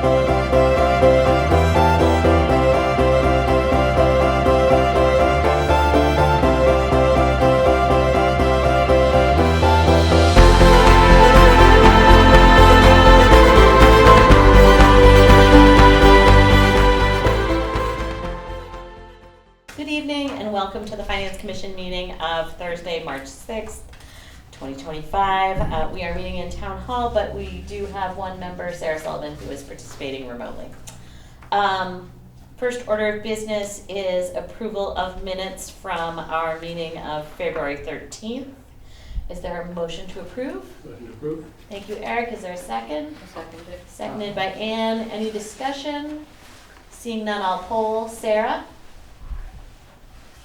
Good evening and welcome to the Finance Commission meeting of Thursday, March 6th, 2025. We are meeting in Town Hall, but we do have one member, Sarah Sullivan, who is participating remotely. First order of business is approval of minutes from our meeting of February 13th. Is there a motion to approve? Motion to approve. Thank you, Eric. Is there a second? Seconded. Seconded by Ann. Any discussion? Seeing none, I'll poll. Sarah?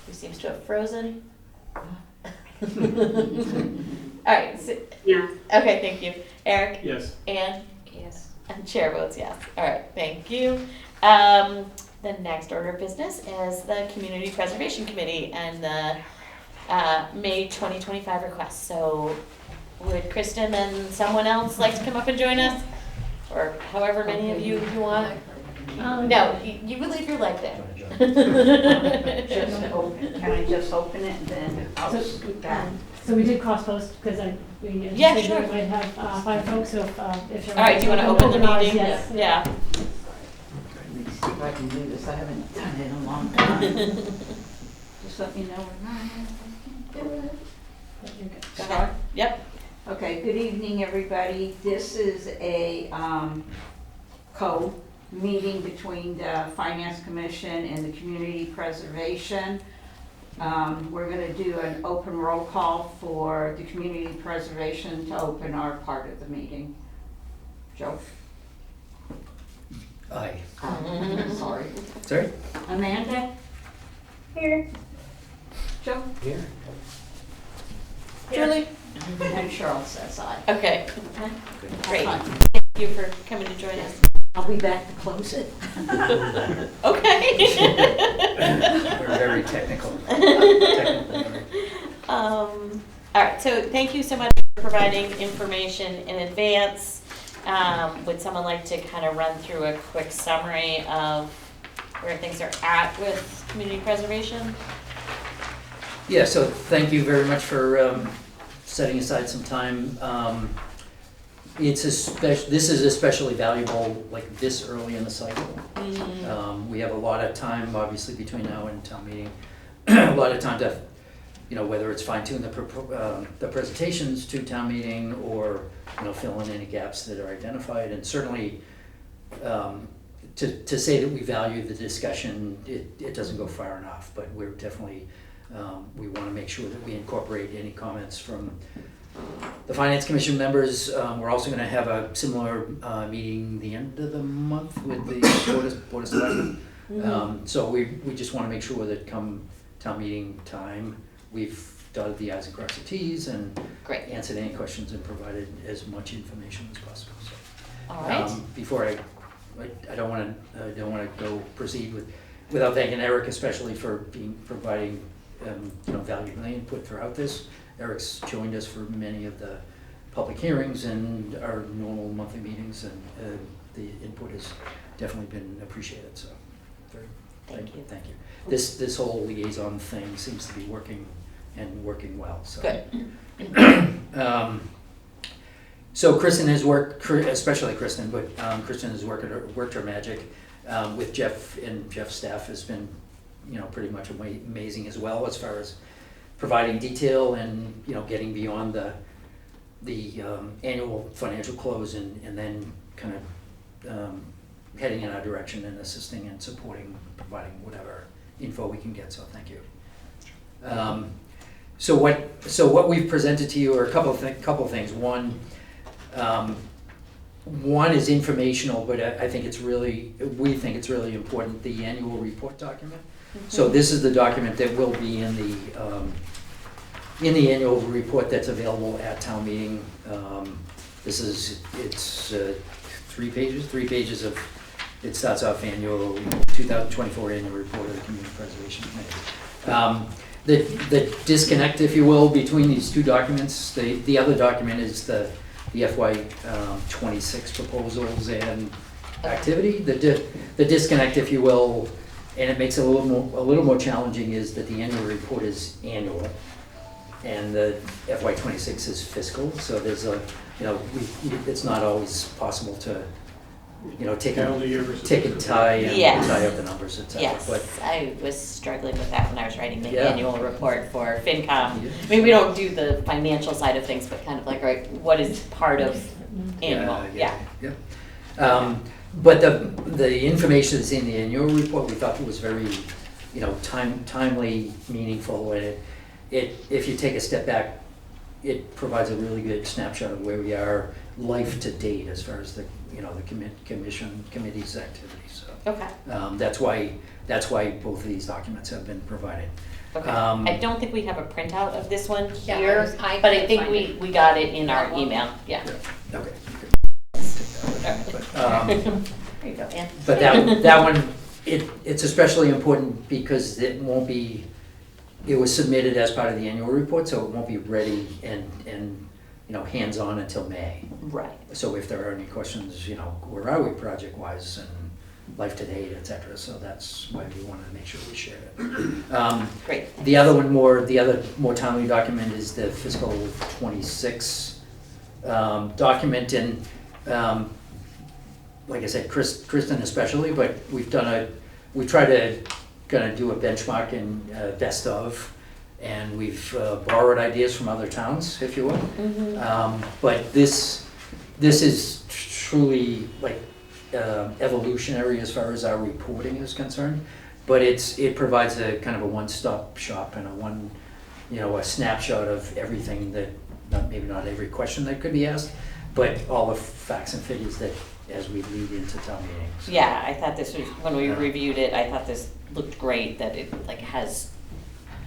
Who seems to have frozen. All right. So, Yeah. okay, thank you. Eric? Yes. Ann? Yes. And chair votes yes. All right, thank you. The next order of business is the Community Preservation Committee and the May 2025 request. So would Kristen and someone else like to come up and join us? Or however many of you want? No, you would leave your leg there. Just open, can I just open it and then I'll scoot back? So we did cross post because we Yeah, anticipated sure. we might have 5 folks, so if you're. All right, do you want to open the meeting? Yes. Yeah. Let me see if I can do this, I haven't done it in a long time. Just let me know when I can do it. Go ahead. Yep. Okay, good evening, everybody. This is a co-meeting between the Finance Commission and the Community Preservation. We're going to do an open roll call for the Community Preservation to open our part of the meeting. Joe? Aye. Sorry. Sorry? Amanda? Here. Joe? Here. Julie? And Cheryl says aye. Okay, great. Fine. Thank you for coming to join us. I'll be back to close it. Okay. We're very technical. All right, so thank you so much for providing information in advance. Would someone like to kind of run through a quick summary of where things are at with community preservation? Yeah, so thank you very much for setting aside some time. This is especially valuable like this early in the cycle. We have a lot of time, obviously, between now and town meeting. A lot of time to, whether it's fine tune the presentations to town meeting or, fill in any gaps that are identified. And certainly, to say that we value the discussion, it doesn't go far enough. But we're definitely, we want to make sure that we incorporate any comments from the Finance Commission members. We're also going to have a similar meeting the end of the month with the Board of Selectmen. So we just want to make sure that come town meeting time, we've dotted the i's and crossed the t's and Great. answered any questions and provided as much information as possible. So, All right. before I don't want to go proceed without thanking Eric, especially for providing valuable input throughout this. Eric's joined us for many of the public hearings and our normal monthly meetings, and the input has definitely been appreciated. So, thank you. This whole liaison thing seems to be working well. So. Good. So Kristen has worked, especially Kristen, but Kristen has worked her magic with Jeff, and Jeff's staff has been, pretty much amazing as well as far as providing detail and getting beyond the annual financial close and then kind of heading in our direction and assisting and supporting, providing whatever info we can get. So thank you. So what we've presented to you are a couple of things. One is informational, but I think we think it's really important, the annual report document. So this is the document that will be in the annual report that's available at town meeting. It's 3 pages of, it starts off 2024 annual report of the Community Preservation Committee. The disconnect, if you will, between these two documents, the other document is the FY 26 proposals, and activity. The disconnect, if you will, and it makes it a little more challenging, is that the annual report is annual, and the FY '26 is fiscal, so there's a, it's not always possible to, take Calendar year a versus tick and tie and Yes. tie up the numbers, et cetera. Yes, But I was struggling with that when I was writing the Yeah. annual report for FinCom. Yeah. I mean, we don't do the financial side of things, but kind of like, right, what is part of annual? Yeah. But the information that's in the annual report, we thought was very, timely, meaningful, and if you take a step back, it provides a really good snapshot of where we are life to date as far as the committee's activities, so. Okay, That's why both of these documents have been provided. okay. Um, I don't think we have a printout of this one Yeah, here, I but I couldn't think find we got it in our That one? email, yeah. Okay. There you go, Ann. But that one, it's especially important because it won't be, it was submitted as part of the annual report, so it won't be ready and hands-on until May. Right, So if there are any questions, where are we project-wise and life to date, et cetera, so that's why we wanted to make sure we shared it. great. The other more timely document is the fiscal '26 document, and like I said, Kristen especially, but we try to kind of do a benchmark and best of, and we've borrowed ideas from other towns, if you will. But this is truly like evolutionary as far as our reporting is concerned, but it provides a kind of a one-stop shop and a snapshot of everything that, maybe not every question that could be asked, but all the facts and figures that as we lead into town meetings. Yeah, I thought this was, when we reviewed it, I thought this looked great, that it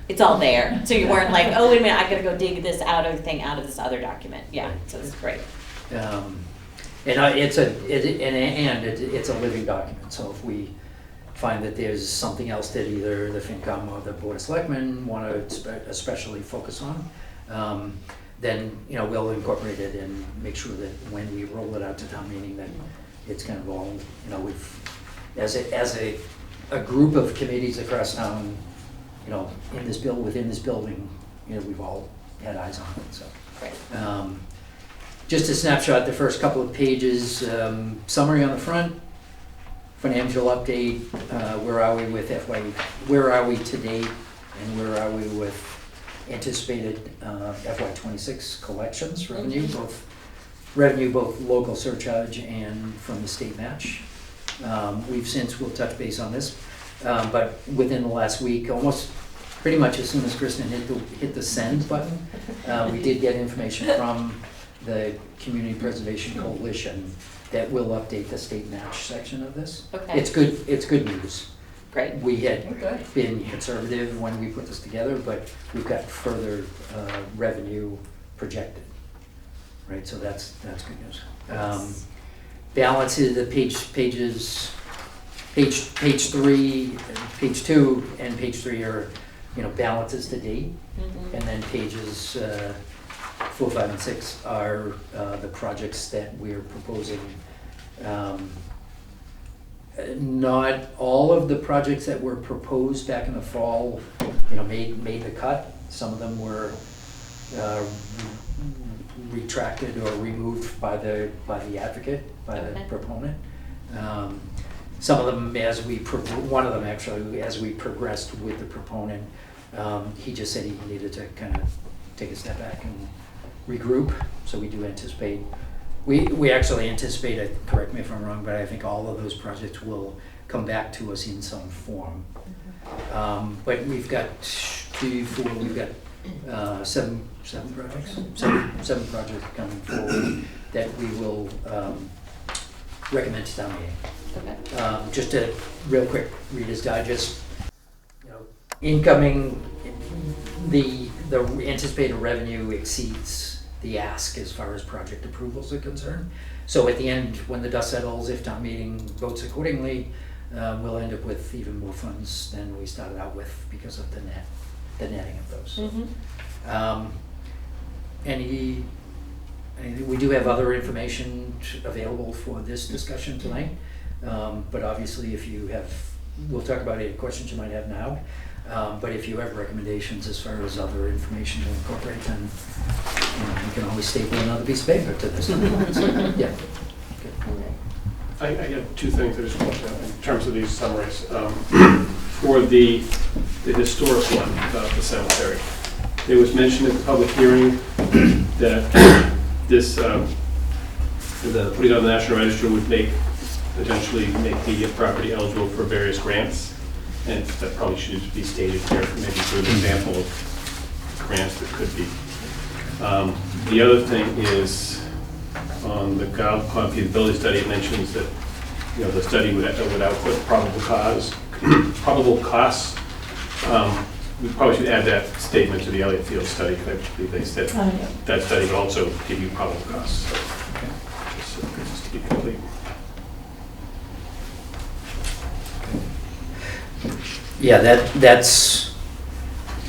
it's all there. So you weren't like, oh, wait a minute, I gotta go dig this out of this other document. Yeah, so it's great. It's a living document, so if we find that there's something else that either the FinCom or the Board of Selectmen want to especially focus on, then, we'll incorporate it and make sure that when we roll it out to town meeting, that it's kind of all, as a group of committees across town, within this building, we've all had eyes on it, so. Great. Just a snapshot, the first couple of pages, summary on the front, financial update, where are we to date, and where are we with anticipated FY '26 collections, revenue, both local surcharge and from the state match. We'll touch base on this, but within the last week, almost pretty much as soon as Kristen hit the send button, we did get information from the Community Preservation Coalition that will update the state match section of this. Okay. It's good news. Great. We had been conservative when we put this together, but we've got further revenue projected, right? So that's good news. Balance is the page 3, page 2, and page 3 are balances to date, and then pages 4, 5, and 6 are the projects that we're proposing. Not all of the projects that were proposed back in the fall, made the cut. Some of them were retracted or removed by the advocate, by the proponent. Some of them, one of them actually, as we progressed with the proponent, he just said he needed to kind of take a step back and regroup. So we do anticipate. We actually anticipate, correct me if I'm wrong, but I think all of those projects will come back to us in some form. But we've got 2, 4, we've got 7 projects, seven projects coming forward that we will recommend to town meeting. Okay. Just a real quick Reader's Digest, incoming, the anticipated revenue exceeds the ask as far as project approvals are concerned. So at the end, when the dust settles, if town meeting votes accordingly, we'll end up with even more funds than we started out with because of the netting of those. We do have other information available for this discussion tonight. But obviously, if you have, we'll talk about any questions you might have now. But if you have recommendations as far as other information to incorporate, then you can always staple another piece of paper to this. Yeah. I have two things I just want to, in terms of these summaries. For the historic one, the cemetery, it was mentioned at the public hearing that this, putting it on the National Register would potentially make the property eligible for various grants. And that probably should be stated here, maybe for an example of grants that could be. The other thing is, on the GovCon feasibility study, it mentions that, the study would output probable costs. We probably should add that statement to the Elliott Field study, because I believe they said that study would also give you probable costs. So, just to be complete. Yeah, that's,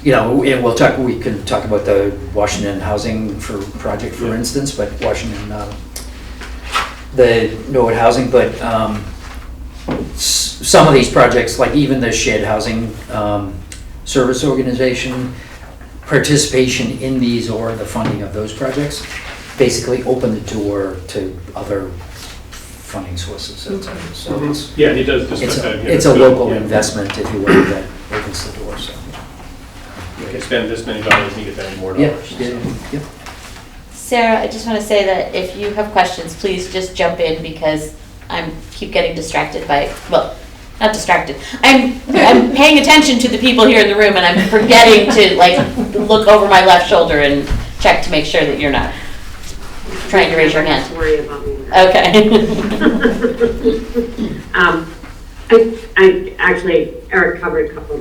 and we can talk about the Washington Housing project, for instance, but Washington, the Norwood Housing, but some of these projects, like even the shared housing service organization, participation in these or the funding of those projects basically open the door to other funding sources. So it's, yeah, he does discuss that here. It's a local investment, if you will, that opens the door. So you can spend this many dollars and you get that many more dollars. Yeah. Sarah, I just want to say that if you have questions, please just jump in, because keep getting distracted by, well, not distracted. I'm paying attention to the people here in the room, and I'm forgetting to look over my left shoulder and check to make sure that you're not trying to raise your hand. Don't worry about me. Okay. I actually, Eric covered a couple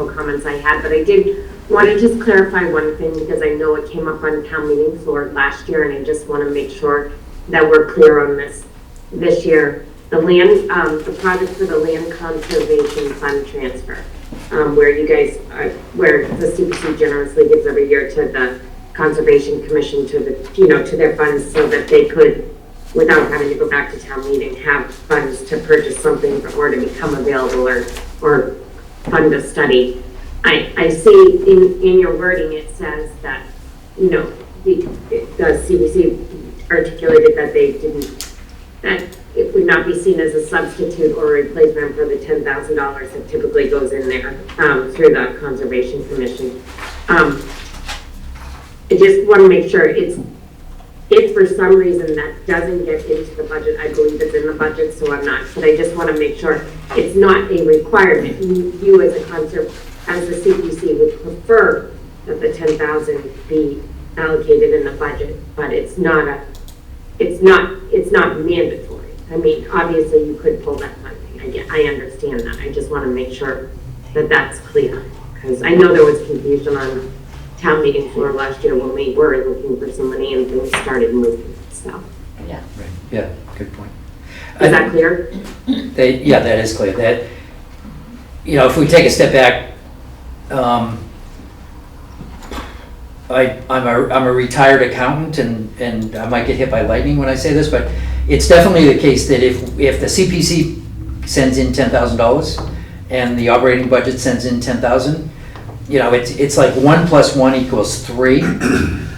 comments I had, but I did want to just clarify one thing, because I know it came up on town meeting floor last year, and I just want to make sure that we're clear on this year. The project for the land conservation fund transfer, where the CPC generously gives every year to the Conservation Commission to their funds, so that they could, without having to go back to town meeting, have funds to purchase something or to become available or fund a study. I see in your wording it says that, the CPC articulated that it would not be seen as a substitute or replacement for the $10,000 that typically goes in there through the Conservation Commission. I just want to make sure if for some reason that doesn't get into the budget, I believe it's in the budget, so I'm not, but I just want to make sure it's not a requirement. You as the CPC would prefer that the 10,000 be allocated in the budget, but it's not mandatory. I mean, obviously you could pull that funding. I understand that. I just want to make sure that that's clear, because I know there was confusion on town meeting floor last year when we were looking for some money and things started moving. So, Yeah. Right. Yeah. Good point. Is that clear? That is clear. That, if we take a step back, I'm a retired accountant, and I might get hit by lightning when I say this, but it's definitely the case that if the CPC sends in $10,000 and the operating budget sends in $10,000, it's like 1 + 1 = 3,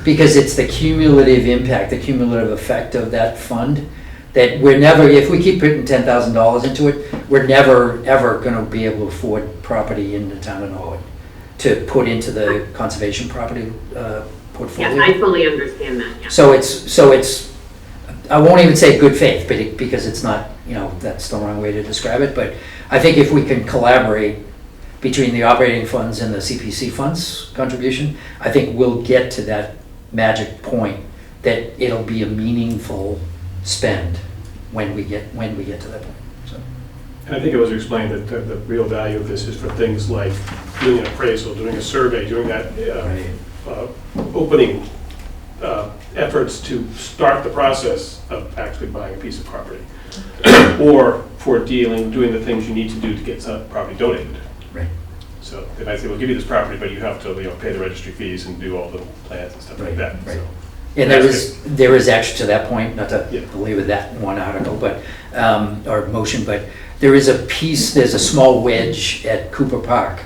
because it's the cumulative impact, the cumulative effect of that fund, that we're never, if we keep putting $10,000 into it, we're never ever going to be able to afford property in the town of Norwood to put into the conservation property portfolio. Yes, I fully understand that. Yeah. So it's I won't even say good faith, but because it's not, that's the wrong way to describe it. But I think if we can collaborate between the operating funds and the CPC funds contribution, I think we'll get to that magic point that it'll be a meaningful spend when we get to that point. So. And I think it was explained that the real value of this is for things like doing an appraisal, doing a survey, doing that opening efforts to start the process of actually buying a piece of property, or for doing the things you need to do to get some property donated. Right. So they might say, we'll give you this property, but you have to pay the registry fees and do all the plans and stuff like that. Right. And there is actually, to that point, not to Yeah. belabor that one article, but, or motion, but there is a piece, there's a small wedge at Cooper Park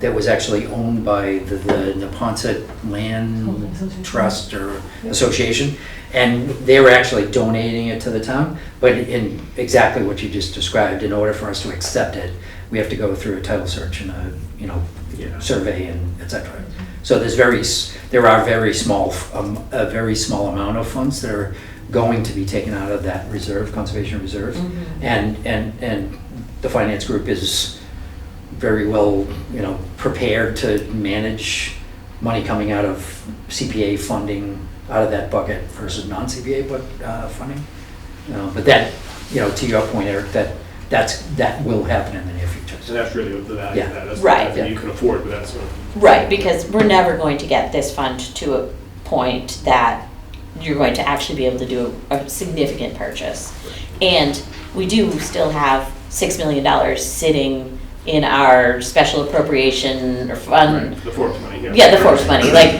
that was actually owned by the Neponset Land Holding Association. Trust or Yep. Association, and they were actually donating it to the town, but in exactly what you just described, in order for us to accept it, we have to go through a title search and a, Yeah. survey and et cetera. So there are a very small amount of funds that are going to be taken out of that reserve, conservation reserve. And the finance group is very well, prepared to manage money coming out of CPA funding out of that bucket versus non-CPA funding. But that, to your point, Eric, that will happen in the near future. And that's really the value of Yeah. that. That's Right. the value you can afford, but that's sort of. Right, because we're never going to get this fund to a point that you're going to actually be able to do a significant purchase. And we do still have $6 million sitting in our special appropriation or fund. Right, the Forbes money, yeah. Yeah, the Forbes money, like,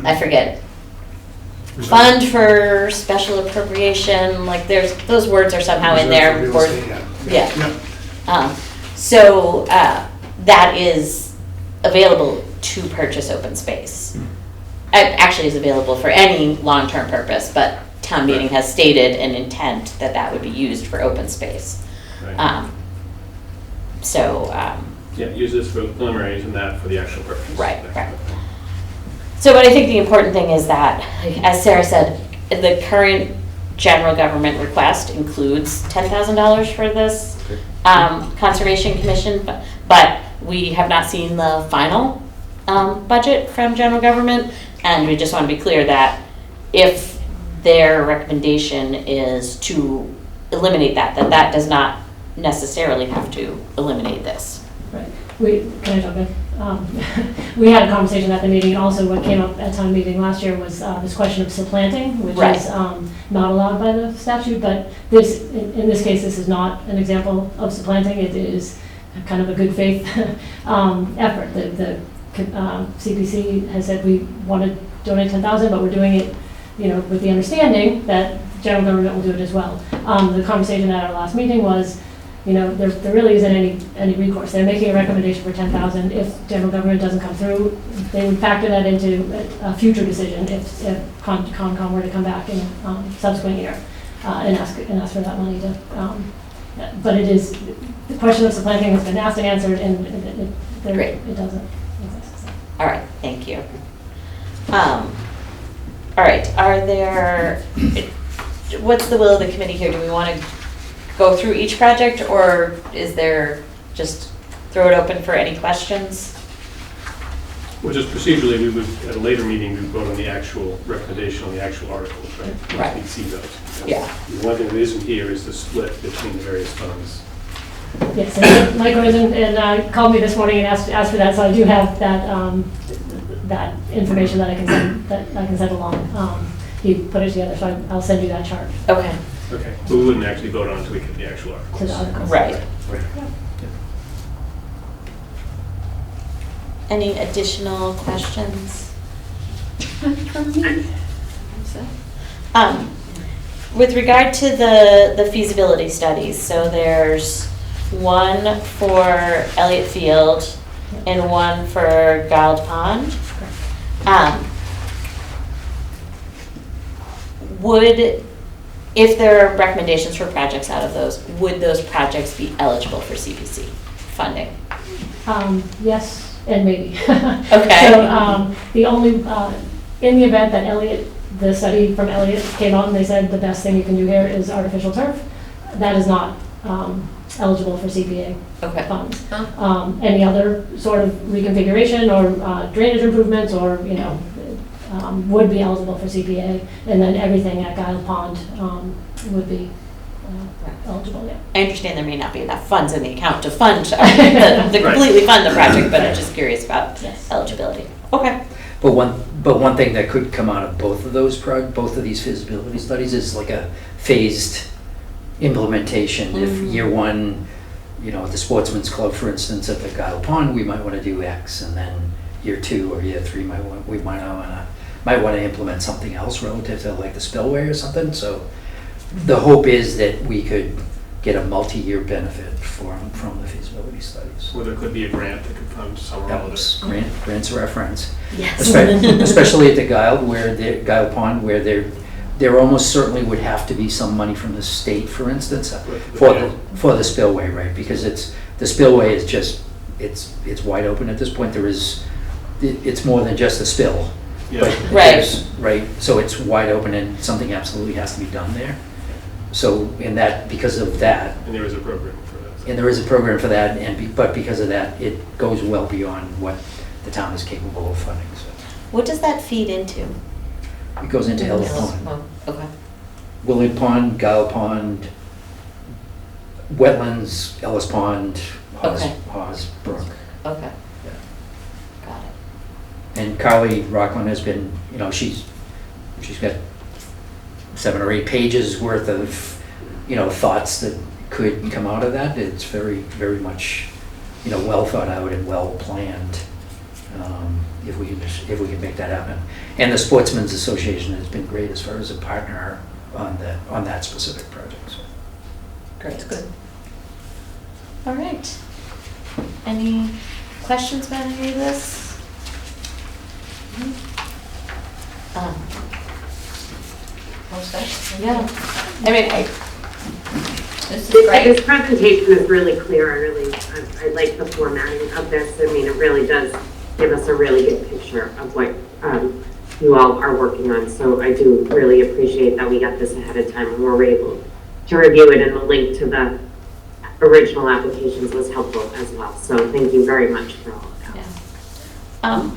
I forget. Fund for special appropriation, like those words are somehow in there. Reserve for or- real estate, Yeah. Yeah. So that is available to purchase open space. It actually is available for any long-term purpose, but town meeting has stated an intent that that would be used for open space. Right. Yeah, use this for the preliminaries and that for the actual purpose. Right. So, but I think the important thing is that, as Sarah said, the current general government request includes $10,000 for this Conservation Commission, but we have not seen the final budget from general government, and we just want to be clear that if their recommendation is to eliminate that does not necessarily have to eliminate this. Right. Can I jump in? We had a conversation at the meeting, and also what came up at town meeting last year was this question of supplanting, which Right. is not allowed by the statute, but this, in this case, this is not an example of supplanting. It is kind of a good faith effort. The CPC has said we want to donate 10,000, but we're doing it, with the understanding that general government will do it as well. The conversation at our last meeting was, there really isn't any recourse. They're making a recommendation for 10,000. If general government doesn't come through, they would factor that into a future decision if Concom were to come back in subsequent year and ask for that money to. But it is, the question of supplanting has been asked and answered, and Great. it doesn't exist. So. All right, thank you. All right, what's the will of the committee here? Do we want to go through each project, or is there just throw it open for any questions? Well, just procedurally, we would, at a later meeting, we would vote on the actual recommendation on the actual articles, right? Right. We'd see those. Yeah. The one thing that isn't here is the split between the various funds. Yes, and Mike was and called me this morning and asked for that, so I do have that information that I can send along. He put it together, so I'll send you that chart Okay, Okay, but we wouldn't actually vote on it until we get the actual articles. to the articles. right. Right. Any additional questions? From me? With regard to the feasibility studies, so there's one for Elliott Field and one for Gild Pond. If there are recommendations for projects out of those, would those projects be eligible for CPC funding? Yes, and maybe. Okay. So the only, in the event that the study from Elliott came out and they said the best thing you can do here is artificial turf, that is not eligible for CPA Okay. funds. Any other sort of reconfiguration or drainage improvements or, would be eligible for CPA, and then everything at Gild Pond would be eligible, yeah. I understand there may not be enough funds in the account to fund, to completely fund the project, but I'm just curious about Yes. eligibility. Okay. But one thing that could come out of both of these feasibility studies is like a phased implementation. If year one, at the Sportsman's Club, for instance, at the Gild Pond, we might want to do X, and then year two or year three, we might want to might want to implement something else relative to like the spillway or something. So the hope is that we could get a multi-year benefit from the feasibility studies. Where there could be a grant that could fund some or all of it. Grants are our friends. Yes. Especially at the Guile Pond, where there almost certainly would have to be some money from the state, for instance, for the spillway, right? Because the spillway is just, it's wide open at this point. It's more than just a spill. Yeah. But Right. Right, so it's wide open and something absolutely has to be done there. So because of that, And there is a program for that. and there is a program for that, but because of that, it goes well beyond what the town is capable of funding, so. What does that feed into? It goes into Ellis Pond. Oh, okay. Willard Pond, Guile Pond, wetlands, Ellis Pond, Okay. Hawes Brook. Okay. Yeah. Got it. And Carly Rockland has been, she's got 7 or 8 pages worth of, thoughts that could come out of that. It's very, very much, well thought out and well planned, if we can make that happen. And the Sportsmen's Association has been great as far as a partner on that specific project, so. Great. That's good. All right. Any questions about any of this? Um, Yeah. I mean, this is great. This presentation is really clear. I like the formatting of this. I mean, it really does give us a really good picture of what you all are working on. So I do really appreciate that we got this ahead of time and we're able to review it, and the link to the original applications was helpful as well. So thank you very much for all of that. Yeah.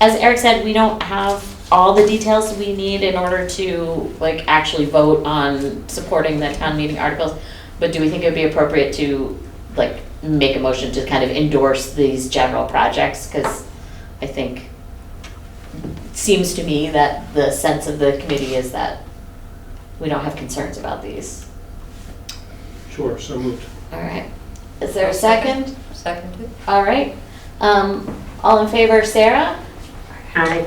As Eric said, we don't have all the details we need in order to actually vote on supporting the town meeting articles. But do we think it would be appropriate to make a motion to kind of endorse these general projects? Because I think it seems to me that the sense of the committee is that we don't have concerns about these. Sure, so moved. All right. Is there a second? Seconded. All right. All in favor, Sarah? Hi.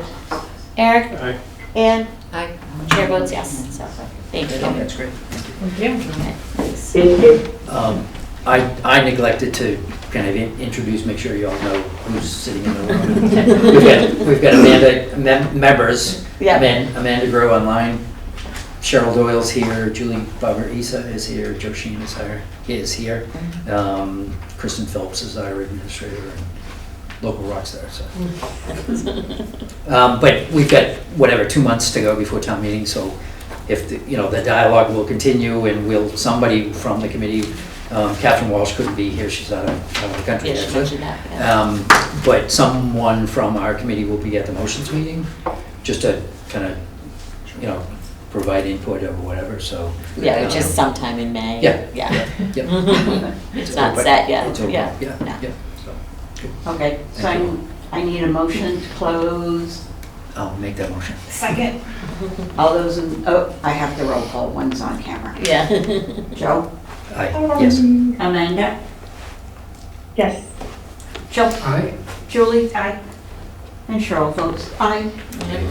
Eric? Aye. Ann? Aye. Chair votes yes, so, thank you. That's great. Thank you. Okay, thanks. Thank you. I neglected to kind of introduce, make sure you all know who's sitting in the room. We've got Amanda, members. Yeah. Amanda Grow online, Cheryl Doyle's here, Julie Barbara Isa is here, Joe Sheen is here. Kristen Phillips is our administrator and local rock star, so. But we've got, 2 months to go before town meeting, so if, the dialogue will continue and somebody from the committee, Catherine Walsh couldn't be here, she's out of the country. Yeah, she mentioned that, yeah. But someone from our committee will be at the motions meeting, just to kind of, provide input or whatever, so. Yeah, which is sometime in May. Yeah. Yeah. Yep. It's not set yet. It's open, Yeah. yeah, No. yeah, so. Okay, so Thank you. I need a motion to close. I'll make that motion. Second. All those I have the roll call, one's on camera. Yeah. Joe? Aye, yes. Amanda? Yes. Joe? Aye. Julie? Aye. And Cheryl votes aye.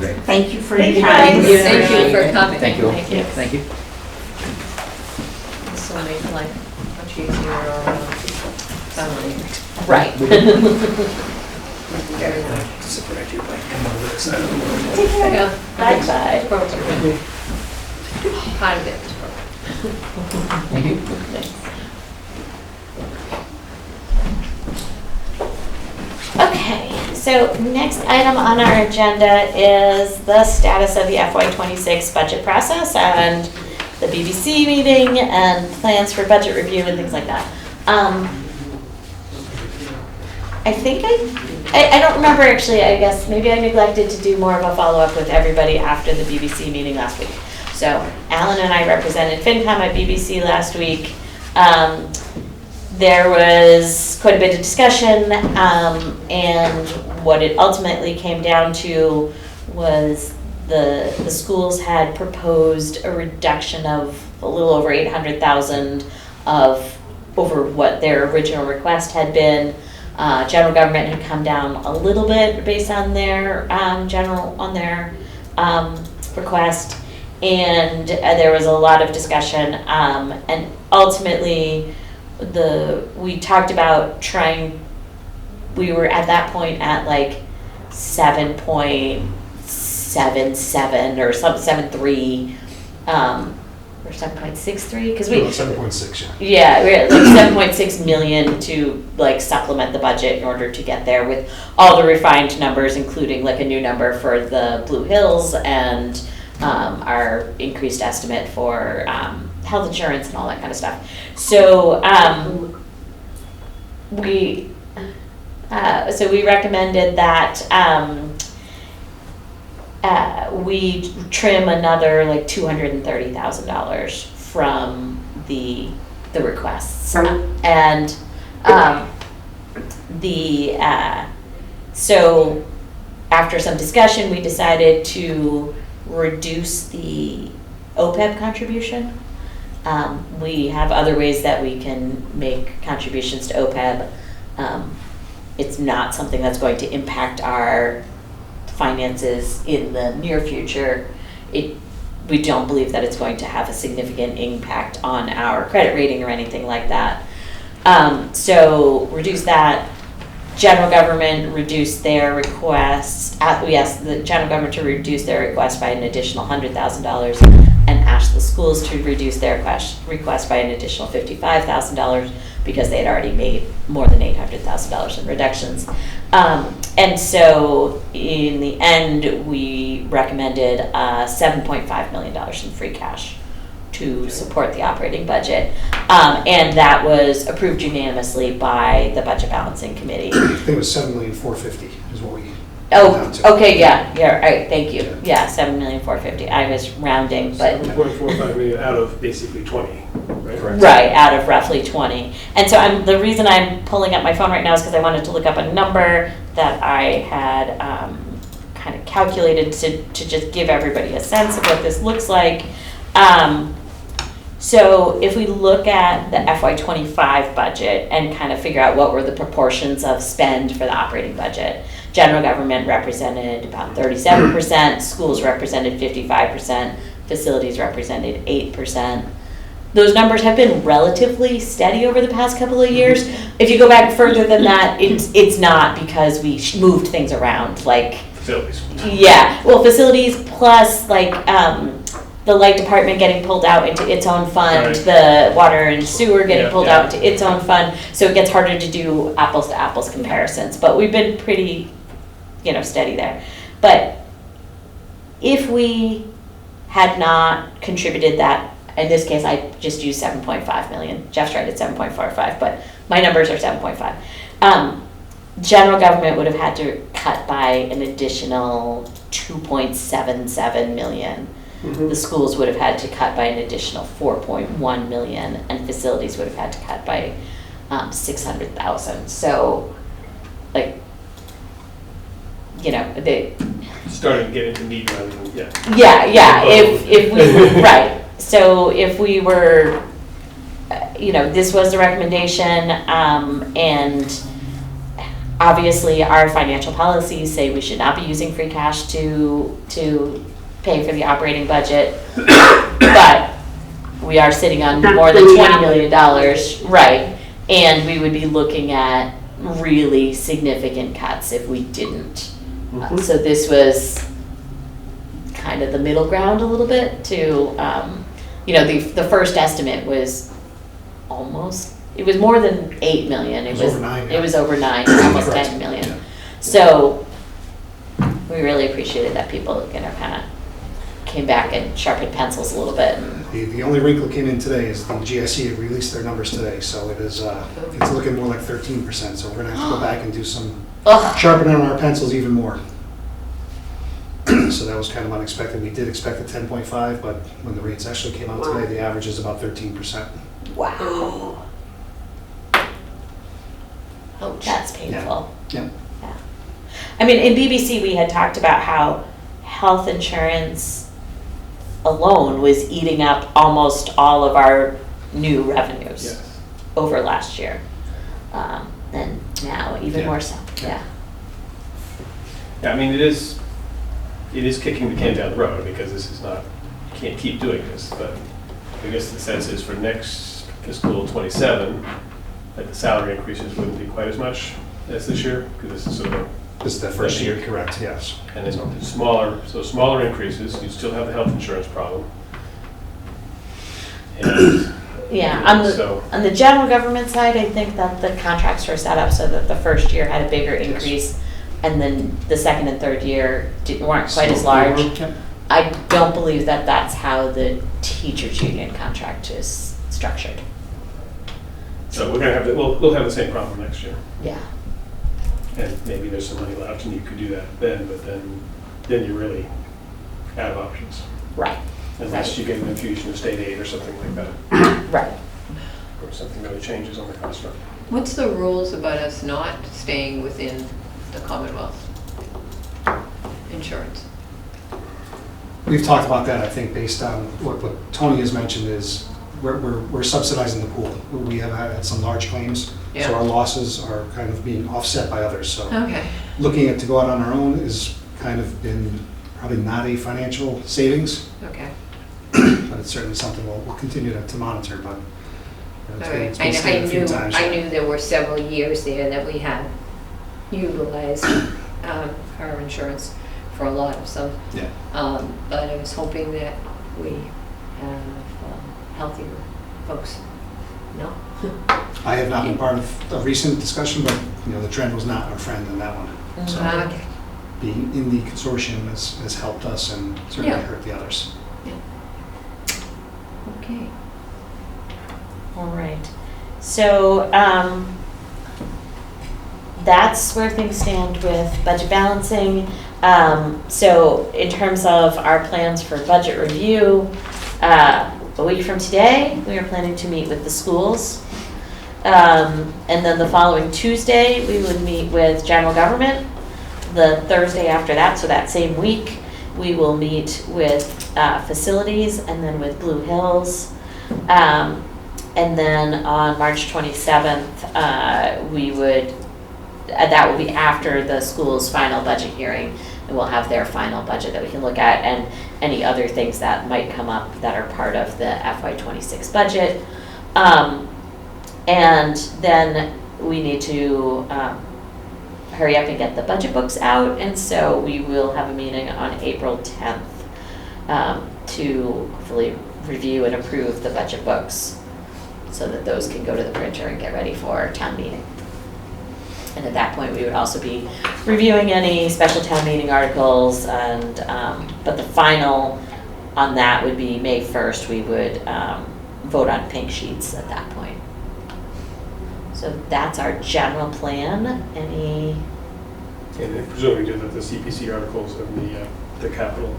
Great. Thank you for Thank your you time. guys. Thank you for coming. Thank you. Thank you. Thank you. This will make life much easier on family. Right. Very nice. Surprise you, like, come over this side of the room. Yeah. Bye-bye. Kind of it. Thank you. Okay, so next item on our agenda is the status of the FY26 budget process and the BBC meeting and plans for budget review and things like that. I think I don't remember actually, I guess maybe I neglected to do more of a follow-up with everybody after the BBC meeting last week. So Alan and I represented FinCom at BBC last week. There was quite a bit of discussion, and what it ultimately came down to was the schools had proposed a reduction of a little over $800,000 over what their original request had been. General government had come down a little bit based on their request, and there was a lot of discussion, and ultimately, we talked about we were at that point at like 7.77 or some 7.3, or 7.63, because we. 7.6, yeah. Yeah, we're at like 7.6 million to like supplement the budget in order to get there with all the refined numbers, including like a new number for the Blue Hills and our increased estimate for health insurance and all that kind of stuff. So we recommended that we trim another like $230,000 from the requests, and so after some discussion, we decided to reduce the OPEB contribution. We have other ways that we can make contributions to OPEB. It's not something that's going to impact our finances in the near future. We don't believe that it's going to have a significant impact on our credit rating or anything like that. So reduce that. General government reduced their request. We asked the general government to reduce their request by an additional $100,000 and asked the schools to reduce their request by an additional $55,000 because they had already made more than $800,000 in reductions. And so in the end, we recommended $7.5 million in free cash to support the operating budget. And that was approved unanimously by the Budget Balancing Committee. I think it was $7,450,000 is what we. Oh, okay, yeah, all right, thank you. Yeah, $7,450,000. I was rounding, but. 7.45 million out of basically 20, right? Correct. Right, out of roughly 20. And so the reason I'm pulling up my phone right now is because I wanted to look up a number that I had kind of calculated to just give everybody a sense of what this looks like. So if we look at the FY25 budget and kind of figure out what were the proportions of spend for the operating budget, general government represented about 37%, schools represented 55%, facilities represented 8%. Those numbers have been relatively steady over the past couple of years. If you go back further than that, it's not because we moved things around, like. Facilities. Yeah, well, facilities plus like the light department getting pulled out into its own fund, Right. the water and sewer getting pulled yeah. out into its own fund, so it gets harder to do apples to apples comparisons, but we've been pretty, steady there. But if we had not contributed that, in this case, I just used 7.5 million, Jeff's right at 7.45, but my numbers are 7.5. General government would have had to cut by an additional 2.77 million. Mhm. The schools would have had to cut by an additional 4.1 million, and facilities would have had to cut by 600,000. So, they. Starting to get into meat rather than, yeah. Yeah. If we right. So if we were, this was the recommendation, and obviously our financial policies say we should not be using free cash to pay for the operating budget, but we are sitting on more than $20 million, right? And we would be looking at really significant cuts if we didn't. So this was kind of the middle ground a little bit to, the first estimate was it was more than 8 million. It was over 9. It was over 9, almost Correct. 10 million. Yeah. So we really appreciated that people, kind of came back and sharpened pencils a little bit. The only wrinkle came in today is the GSE had released their numbers today, so it's looking more like 13%. So we're gonna have to go back and do some Ugh. sharpening on our pencils even more. So that was kind of unexpected. We did expect a 10.5, but when the rates actually came out today, the average is about 13%. Wow. Oh, that's painful. Yeah. I mean, in BBC, we had talked about how health insurance alone was eating up almost all of our new revenues Yes. over last year. And now even Yeah. more so, Yeah. Yeah, I mean, it is, it is kicking the can down the road, because this is not, you can't keep doing this, but I guess the sense is for next fiscal '27, that the salary increases wouldn't be quite as much as this year, because this is sort of, This is the first year, correct, yes. and then smaller increases, you still have the health insurance problem. And Yeah, so, on the general government side, I think that the contracts were set up so that the first year had a bigger increase, and then the second and third year weren't quite as large. I don't believe that that's how the teachers' union contract is structured. so we're gonna have, we'll have the same problem next year. Yeah. And maybe there's some money left and you could do that then, but then you're really out of options. Right, Unless you get an infusion of state aid or something like that, right. or something really changes on the construct. What's the rules about us not staying within the Commonwealth insurance? We've talked about that, I think, based on what Tony has mentioned is we're subsidizing the pool. We have had some large claims, Yeah. so our losses are kind of being offset by others. So Okay. looking at to go out on our own is kind of been probably not a financial savings, Okay. but it's certainly something we'll continue to monitor. But you know, All right. it's been stated a few times. I knew there were several years there that we had utilized our insurance for a lot of some. Yeah. But I was hoping that we have healthier folks. No? I have not been part of a recent discussion, but you know the trend was not our friend in that one. So Okay. being in the consortium has helped us and certainly Yeah. hurt the others. Okay. All right. So, that's where things stand with budget balancing. So in terms of our plans for budget review, a week from today, we are planning to meet with the schools. And then the following Tuesday, we would meet with general government. The Thursday after that, so that same week, we will meet with facilities and then with Blue Hills. And then on March 27th, we would, that will be after the school's final budget hearing, and we'll have their final budget that we can look at, and any other things that might come up that are part of the FY26 budget. And then we need to hurry up and get the budget books out, and so we will have a meeting on April 10th to hopefully review and approve the budget books so that those can go to the printer and get ready for town meeting. And at that point, we would also be reviewing any special town meeting articles, and but the final on that would be May 1st. We would vote on pink sheets at that point. So that's our general plan. Any? And then presumably do the CPC articles and the capital,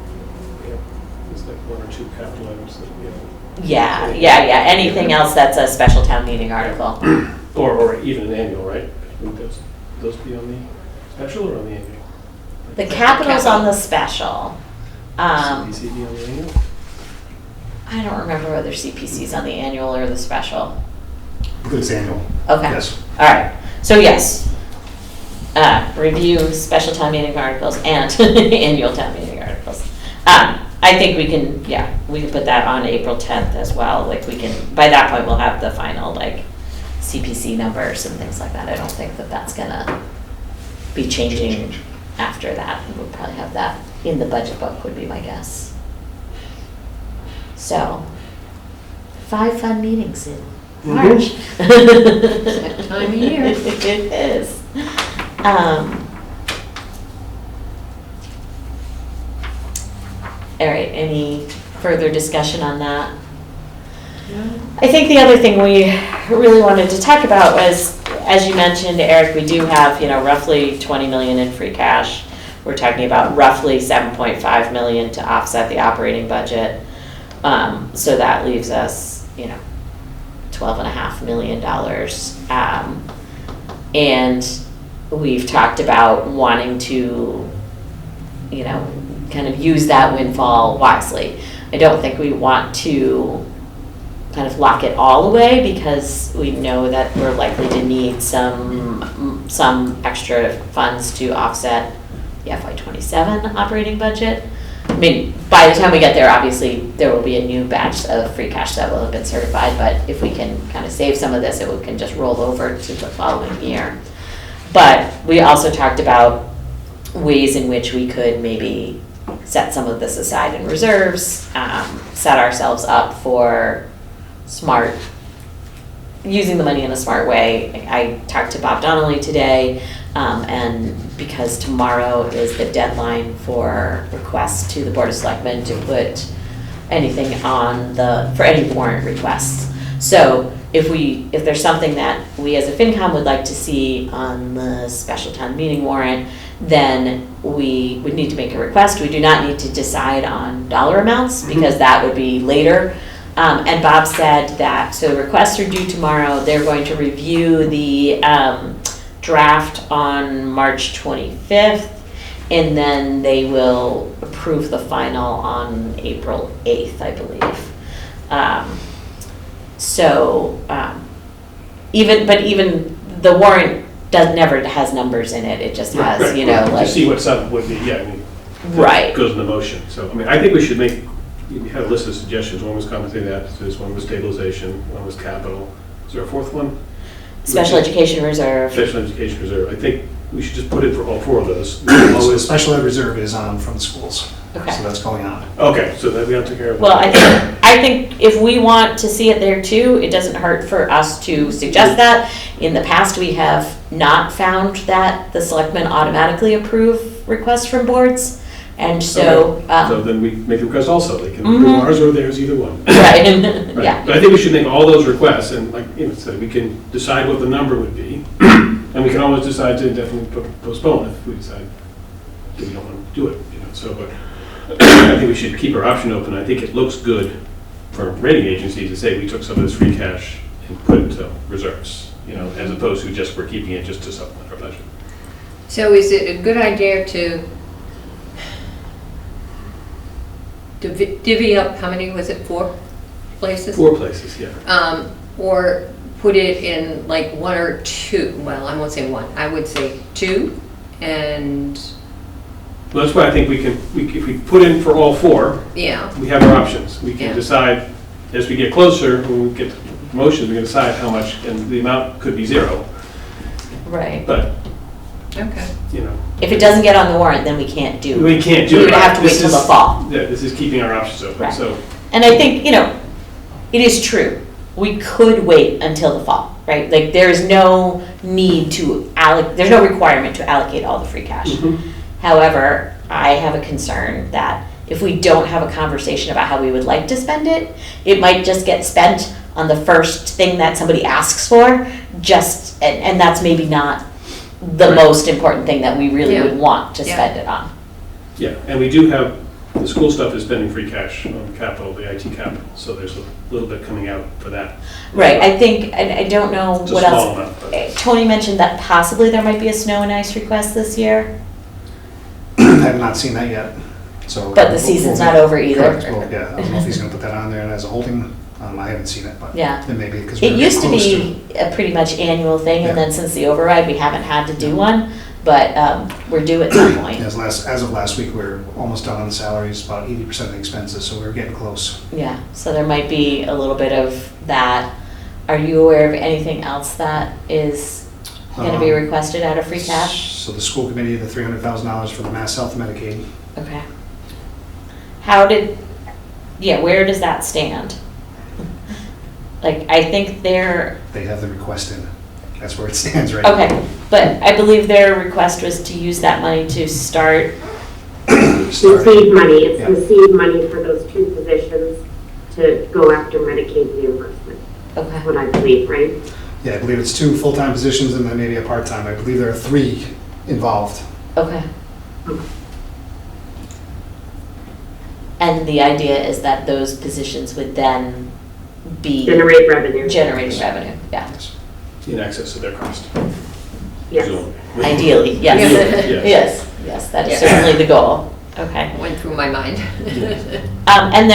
you know, there's like one or two capital items that, you know. Yeah. Anything else that's a special town meeting article. Or even an annual, right? Would those be on the special or on the annual? The capital's on the special. CPC be on the annual? I don't remember whether CPC's on the annual or the special. It's annual. Okay. Yes. All right. So yes, review special town meeting articles and annual town meeting articles. I think we can put that on April 10th as well. Like we can, by that point, we'll have the final like CPC numbers and things like that. I don't think that that's gonna be changing after that. We'll probably have that in the budget book would be my guess. So, 5 fun meetings in March. That time of year. It is. All right, any further discussion on that? I think the other thing we really wanted to talk about was, as you mentioned, Eric, we do have, roughly 20 million in free cash. We're talking about roughly 7.5 million to offset the operating budget. So that leaves us, $12.5 million. And we've talked about wanting to, kind of use that windfall wisely. I don't think we want to kind of lock it all away because we know that we're likely to need some extra funds to offset, the FY '27 operating budget. I mean, by the time we get there, obviously, there will be a new batch of free cash that will have been certified, but if we can kind of save some of this, it can just roll over to the following year. But we also talked about ways in which we could maybe set some of this aside in reserves, set ourselves up for using the money in a smart way. I talked to Bob Donnelly today, and because tomorrow is the deadline for requests to the Board of Selectmen to put anything on for any warrant requests. So if there's something that we as a FinCom would like to see on the special town meeting warrant, then we would need to make a request. We do not need to decide on dollar amounts because that would be later. And Bob said that, so requests are due tomorrow. They're going to review the draft on March 25th, and then they will approve the final on April 8th, I believe. Even the warrant never has numbers in it. It just has, Right. like. To see what's up would be, yeah, I mean. that Right. Goes in the motion. So, I mean, I think we should we had a list of suggestions. One was compensating deficits, one was stabilization, one was capital. Is there a fourth one? Special education reserve. Special education reserve. I think we should just put in for all four of those. So the special ed reserve is on from the schools, Okay. so that's going on. Okay, so that we have to take care of. Well, I think if we want to see it there too, it doesn't hurt for us to suggest that. In the past, we have not found that the selectmen automatically approve requests from boards. And so, So then we make the request also. They can Mhm. do ours or theirs, either one. right, Right. yeah, But I think we should make all those requests and so we can decide what the number would be. And we can always decide to indefinitely postpone if we decide that we don't want to do it, so, but I think we should keep our option open. I think it looks good for a rating agency to say we took some of this free cash and put it to reserves, as opposed to just we're keeping it just to supplement our budget. So is it a good idea to divvy up, how many was it, 4 places? 4 places, yeah. Or put it in like 1 or 2, well, I won't say 1, I would say 2, and, Well, that's why I think if we put in for all 4, yeah, we have our options. We can Yeah. decide, as we get closer, when we get to promotions, we can decide how much, and the amount could be 0, right. but, okay. If it doesn't get on the warrant, then we can't do it. we can't do We it. would have to wait This till the is- fall. Yeah, this is keeping our options open, Right. so, And I think, it is true. We could wait until the fall, right? Like, there's no need to there's no requirement to allocate all the free cash. Mhm. However, I have a concern that if we don't have a conversation about how we would like to spend it, it might just get spent on the first thing that somebody asks for, and that's maybe not the Right. most important thing that we really Yeah. would want to Yeah. spend it on. yeah, and we do have, the school stuff is spending free cash on capital, the IT capital, so there's a little bit coming out for that. Right, I think, I don't know It's a what small else. amount, but Tony mentioned that possibly there might be a snow and ice request this year, I have not seen that yet, so. but the season's not over either. Correct, well, yeah, I don't know if he's gonna put that on there as a holding, I haven't seen it, but. Yeah. It may be, because It we're used to close to. be a pretty much annual thing, and Yeah. then since the override, we haven't had to do one, but we're due at some point. As of last week, we're almost done on the salaries, about 80% of the expenses, so we're getting close. Yeah, so there might be a little bit of that. Are you aware of anything else that is gonna be requested out of free cash? So the school committee, the $300,000 for the Mass Health Medicaid. Okay. Where does that stand? Like, I think they're, They have the request in. That's where it stands right now. okay, but I believe their request was to use that money to start, The seed money, it's Yeah. the seed money for those 2 positions to go after Medicaid reimbursement, okay, that's what I believe, right? Yeah, I believe it's 2 full-time positions and then maybe a part-time. I believe there are 3 involved. okay. And the idea is that those positions would then be Generate revenue. generating revenue, yeah. in excess of their cost. Yes. presumably. Ideally, yes. Yes. Yes, that is Yeah. certainly the goal. Okay. Went through my mind. And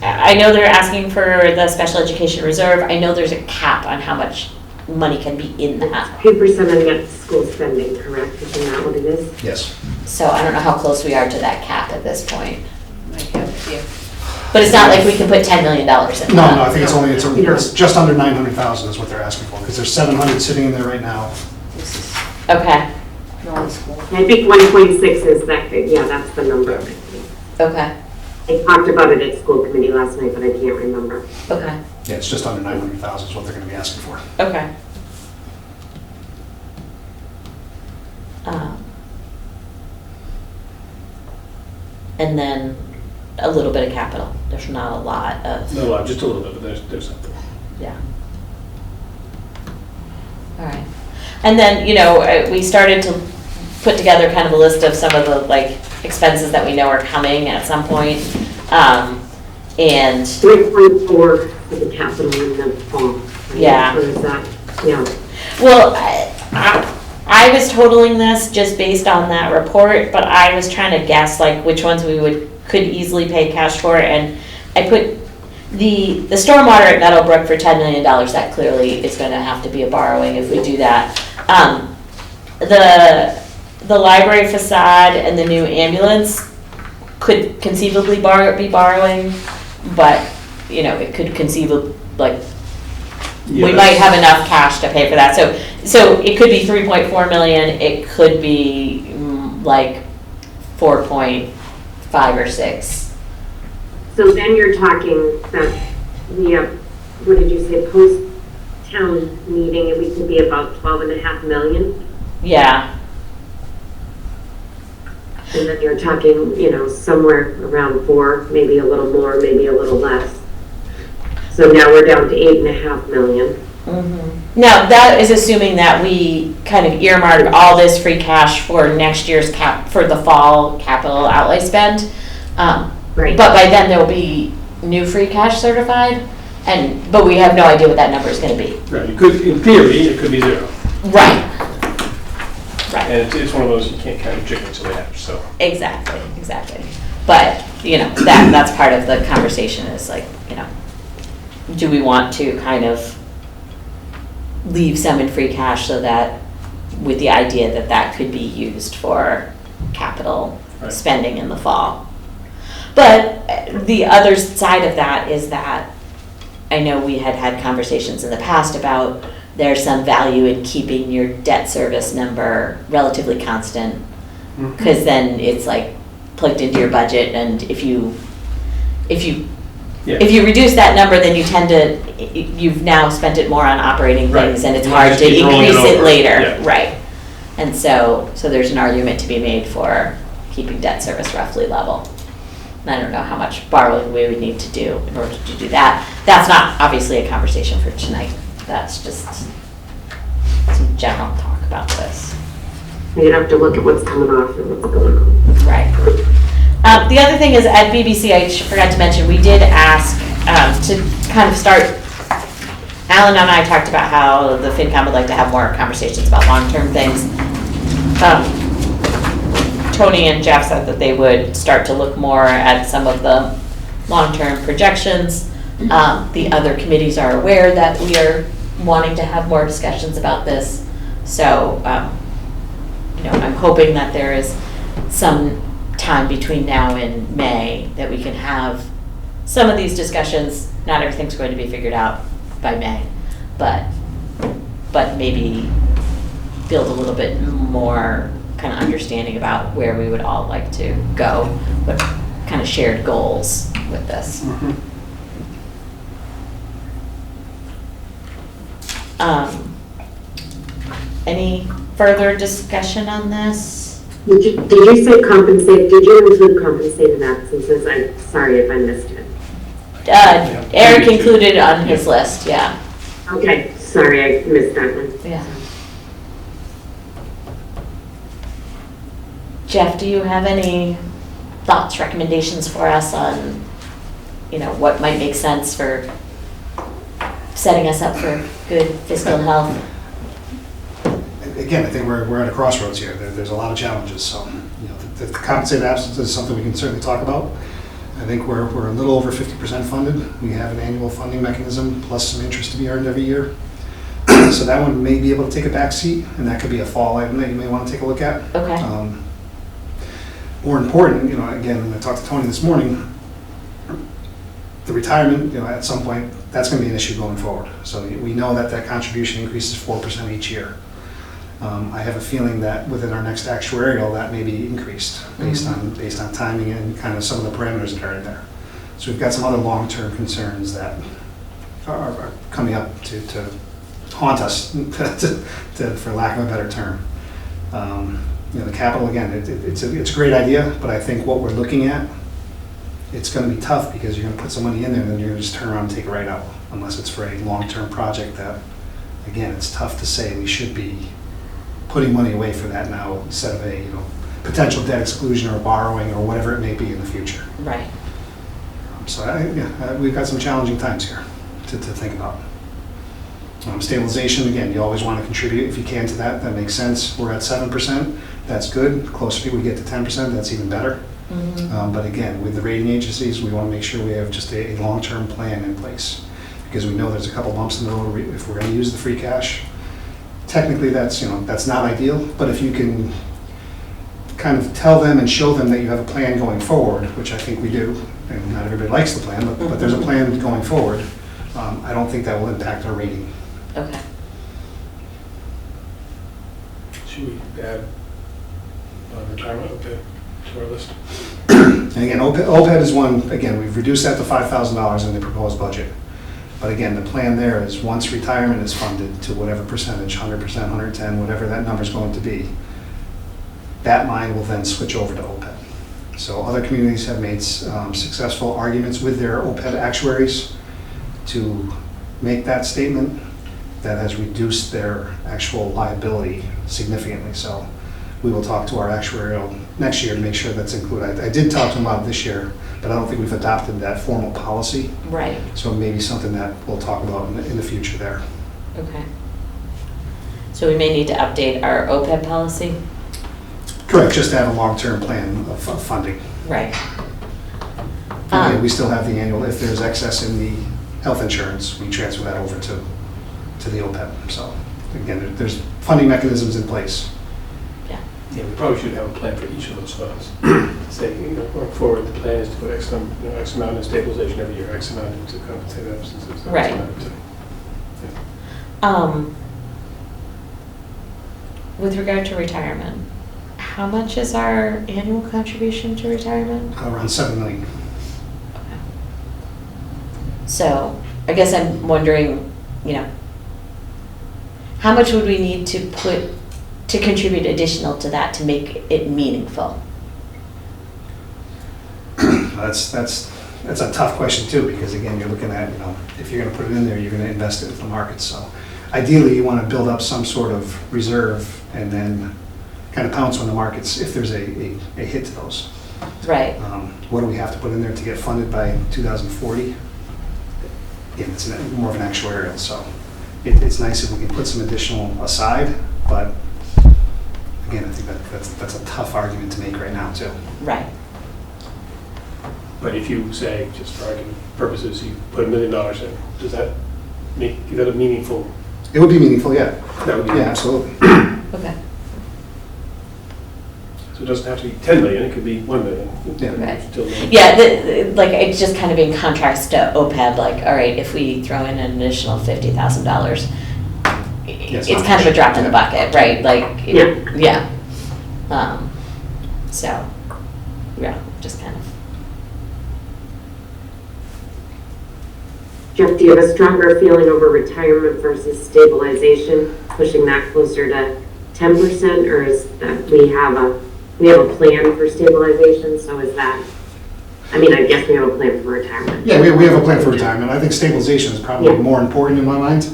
I know they're asking for the special education reserve. I know there's a cap on how much money can be in that. 2% of net school spending, correct? Isn't that what it is? Yes. So I don't know how close we are to that cap at this point. I have, yeah. But it's not like we can put $10 million in that. No, I think it's just under 900,000 is what they're asking for, because there's 700 sitting in there right now. This is Okay, non school. I think 1.6 is that, yeah, that's the number. okay, I talked about it at school committee last night, but I can't remember. okay, Yeah, it's just under 900,000 is what they're gonna be asking for. okay. And then a little bit of capital. There's not a lot of, No, just a little bit, but there's something. yeah. All right. And then, we started to put together kind of a list of some of the like expenses that we know are coming at some point. And 3.4 for the capital in the fall. Right? Yeah. What is that? Yeah. well, I was totaling this just based on that report, but I was trying to guess like which ones we could easily pay cash for, and I put the stormwater at Meadowbrook for $10 million. That clearly is going to have to be a borrowing if we do that. The library facade and the new ambulance could conceivably be borrowing, but it could conceivably Yeah, we might have enough cash to pay for that. So it could be 3.4 million. It could be like 4.5 or 6. So then you're talking that we have, what did you say, post-town meeting, and we could be about 12.5 million? Yeah. And then you're talking, somewhere around 4, maybe a little more, maybe a little less. So now we're down to 8.5 million. Mm-hmm. Now, that is assuming that we kind of earmark all this free cash for next year's for the fall capital outlay spend. Right. But by then there'll be new free cash certified, but we have no idea what that number is going to be. Right, in theory, it could be 0. Right. Right. And it's one of those you can't count your chickens till they hatch, so. Exactly. But, that's part of the conversation is like, do we want to kind of leave some in free cash so that with the idea that could be used for capital spending in the fall? But the other side of that is that I know we had conversations in the past about there's some value in keeping your debt service number relatively constant, because then it's like plugged into your budget, and if you reduce that number, then you've now spent it more on operating things, and it's hard to increase it later. Yeah. Right. And so there's an argument to be made for keeping debt service roughly level. And I don't know how much borrowing we would need to do in order to do that. That's not obviously a conversation for tonight. That's just some general talk about this. You'd have to look at what's coming off and what's going on. Right. The other thing is at BBC, I forgot to mention, we did ask to kind of start, Alan and I talked about how the FinCom would like to have more conversations about long-term things. Tony and Jeff said that they would start to look more at some of the long-term projections. The other committees are aware that we are wanting to have more discussions about this. So, I'm hoping that there is some time between now and May that we can have some of these discussions. Not everything's going to be figured out by May, but maybe build a little bit more kind of understanding about where we would all like to go, what kind of shared goals with this. Any further discussion on this? Did you say compensate? Did you include compensated absences? I'm sorry if I missed it. Eric included on his list, yeah. Okay, sorry, I missed that one. Yeah. Jeff, do you have any thoughts, recommendations for us on, what might make sense for setting us up for good fiscal health? Again, I think we're at a crossroads here. There's a lot of challenges, so, the compensated absence is something we can certainly talk about. I think we're a little over 50% funded. We have an annual funding mechanism plus some interest to be earned every year. So that one may be able to take a back seat, and that could be a fall item that you may want to take a look at. Okay. more important, you know, again, when I talked to Tony this morning, the retirement, you know, at some point, that's going to be an issue going forward. So we know that that contribution increases 4% each year. I have a feeling that within our next actuarial, that may be increased based on timing and kind of some of the parameters that are in there. So we've got some other long-term concerns that are coming up to haunt us, for lack of a better term. You know, the capital, again, it's a great idea, but I think what we're looking at, it's going to be tough because you're going to put some money in there and then you're going to just turn around and take it right out, unless it's for a long-term project that, again, it's tough to say we should be putting money away for that now instead of a, you know, potential debt exclusion or borrowing or whatever it may be in the future. Right. So we've got some challenging times here to think about. Stabilization, again, you always want to contribute if you can to that. That makes sense. We're at 7%. That's good. The closer we get to 10%, that's even better. But again, with the rating agencies, we want to make sure we have just a long-term plan in place, because we know there's a couple bumps in the road if we're going to use the free cash. Technically, that's, you know, that's not ideal, but if you can kind of tell them and show them that you have a plan going forward, which I think we do, and not everybody likes the plan, but there's a plan going forward, I don't think that will impact our rating. Okay. Should we add retirement to our list? And again, OPEB is one, again, we've reduced that to $5,000 in the proposed budget. But again, the plan there is once retirement is funded to whatever percentage, 100%, 110, whatever that number is going to be, that line will then switch over to OPEB. So other communities have made successful arguments with their OPEB actuaries to make that statement. That has reduced their actual liability significantly. So we will talk to our actuarial next year to make sure that's included. I did talk to them about it this year, but I don't think we've adopted that formal policy. Right. So maybe something that we'll talk about in the future there. Okay. So we may need to update our OPEB policy? Correct, just to have a long-term plan of funding. Right. Again, we still have the annual, if there's excess in the health insurance, we transfer that over to the OPEB. So again, there's funding mechanisms in place. Yeah, we probably should have a plan for each of those funds. Say, you know, going forward, the plan is to put X amount in stabilization every year, X amount into compensated absences. Right. With regard to retirement, how much is our annual contribution to retirement? Around $7 million. Okay. So I guess I'm wondering, you know, how much would we need to contribute additional to that to make it meaningful? That's a tough question too, because again, you're looking at, you know, if you're going to put it in there, you're going to invest it in the market. So ideally, you want to build up some sort of reserve and then kind of pounce on the markets if there's a hit to those. Right. What do we have to put in there to get funded by 2040? Again, it's more of an actuarial, so it's nice if we can put some additional aside, but again, I think that's a tough argument to make right now too. Right. But if you say, just for argument purposes, you put $1 million in, does that make that a meaningful? It would be meaningful, yeah. That would be Yeah, absolutely. Okay. So it doesn't have to be 10 million, it could be 1 million. Yeah. Right. Still Yeah, like it's just kind of in contrast to OPEB, like, all right, if we throw in an additional $50,000, Yes, it's kind of a drop in the bucket, right? Like, Yeah. So, yeah, just kind of. Jeff, do you have a stronger feeling over retirement versus stabilization, pushing that closer to 10%, or is that we have a plan for stabilization? So is that, I mean, I guess we have a plan for retirement. Yeah, we have a plan for retirement. I think stabilization is probably more important in my mind,